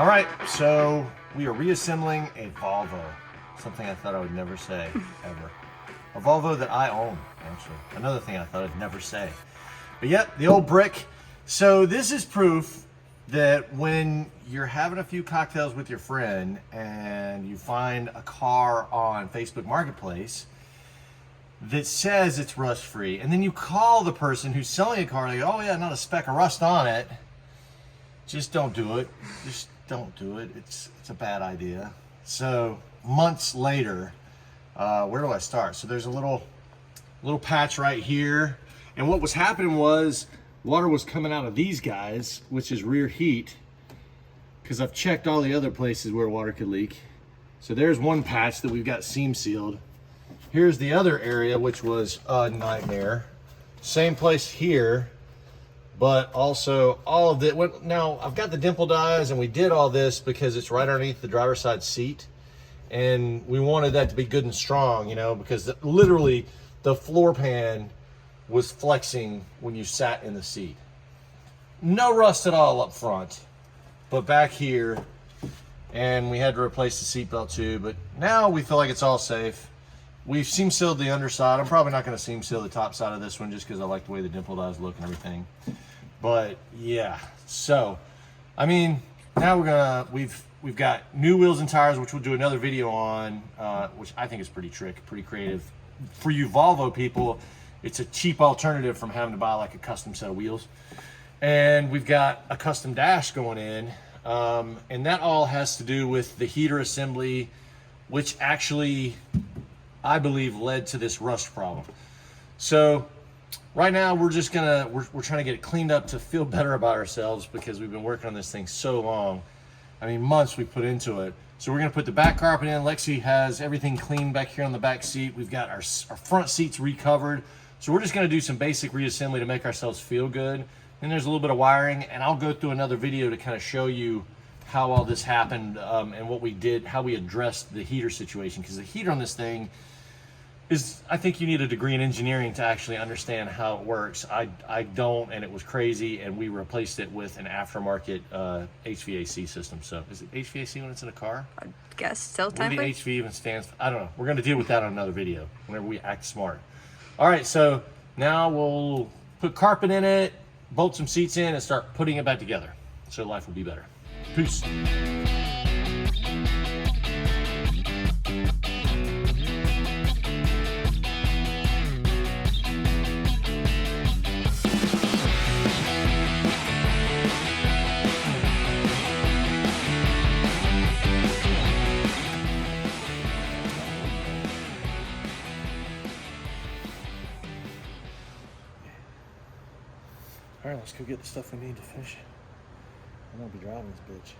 All right, so we are reassembling a Volvo. Something I thought I would never say, ever. A Volvo that I own, actually. Another thing I thought I'd never say. But yep, the old brick. So this is proof that when you're having a few cocktails with your friend and you find a car on Facebook Marketplace that says it's rust-free, and then you call the person who's selling a car and they go, oh yeah, not a speck of rust on it, just don't do it. Just don't do it. It's a bad idea. So months later, where do I start? So there's a little patch right here, and what was happening was water was coming out of these guys, which is rear heat, because I've checked all the other places where water could leak. So there's one patch that we've got seam sealed. Here's the other area, which was a nightmare. Same place here, but also all of it. Now I've got the dimple dyes, and we did all this because it's right underneath the driver's side seat, and we wanted that to be good and strong, you know, because literally the floor pan was flexing when you sat in the seat. No rust at all up front, but back here, and we had to replace the seatbelt too, but now we feel like it's all safe. We've seam sealed the underside. I'm probably not going to seam seal the top side of this one just because I like the way the dimple dyes look and everything. But yeah, so I mean, now we've got new wheels and tires, which we'll do another video on, which I think is pretty creative. For you Volvo people, it's a cheap alternative from having to buy like a custom set of wheels. And we've got a custom dash going in, and that all has to do with the heater assembly, which actually I believe led to this rust problem. So right now we're trying to get it cleaned up to feel better about ourselves, because we've been working on this thing so long. I mean, months we put into it. So we're gonna put the back carpet in. Lexi has everything cleaned back here on the back seat. We've got our front seats recovered. So we're just gonna do some basic reassembly to make ourselves feel good. Then there's a little bit of wiring, and I'll go through another video to kind of show you how all this happened, and what we did, how we addressed the heater situation. Because the heater on this thing is, I think you need a degree in engineering to actually understand how it works. I don't, and it was crazy, and we replaced it with an aftermarket HVAC system. So is it HVAC when it's in a car? I guess so. What the HV even stands for? I don't know. We're going to deal with that on another video whenever we act smart. All right, so now we'll put carpet in it, bolt some seats in, and start putting it back together so life will be better. Peace. All right, let's go get the stuff we need to finish. I'm gonna be driving this bitch.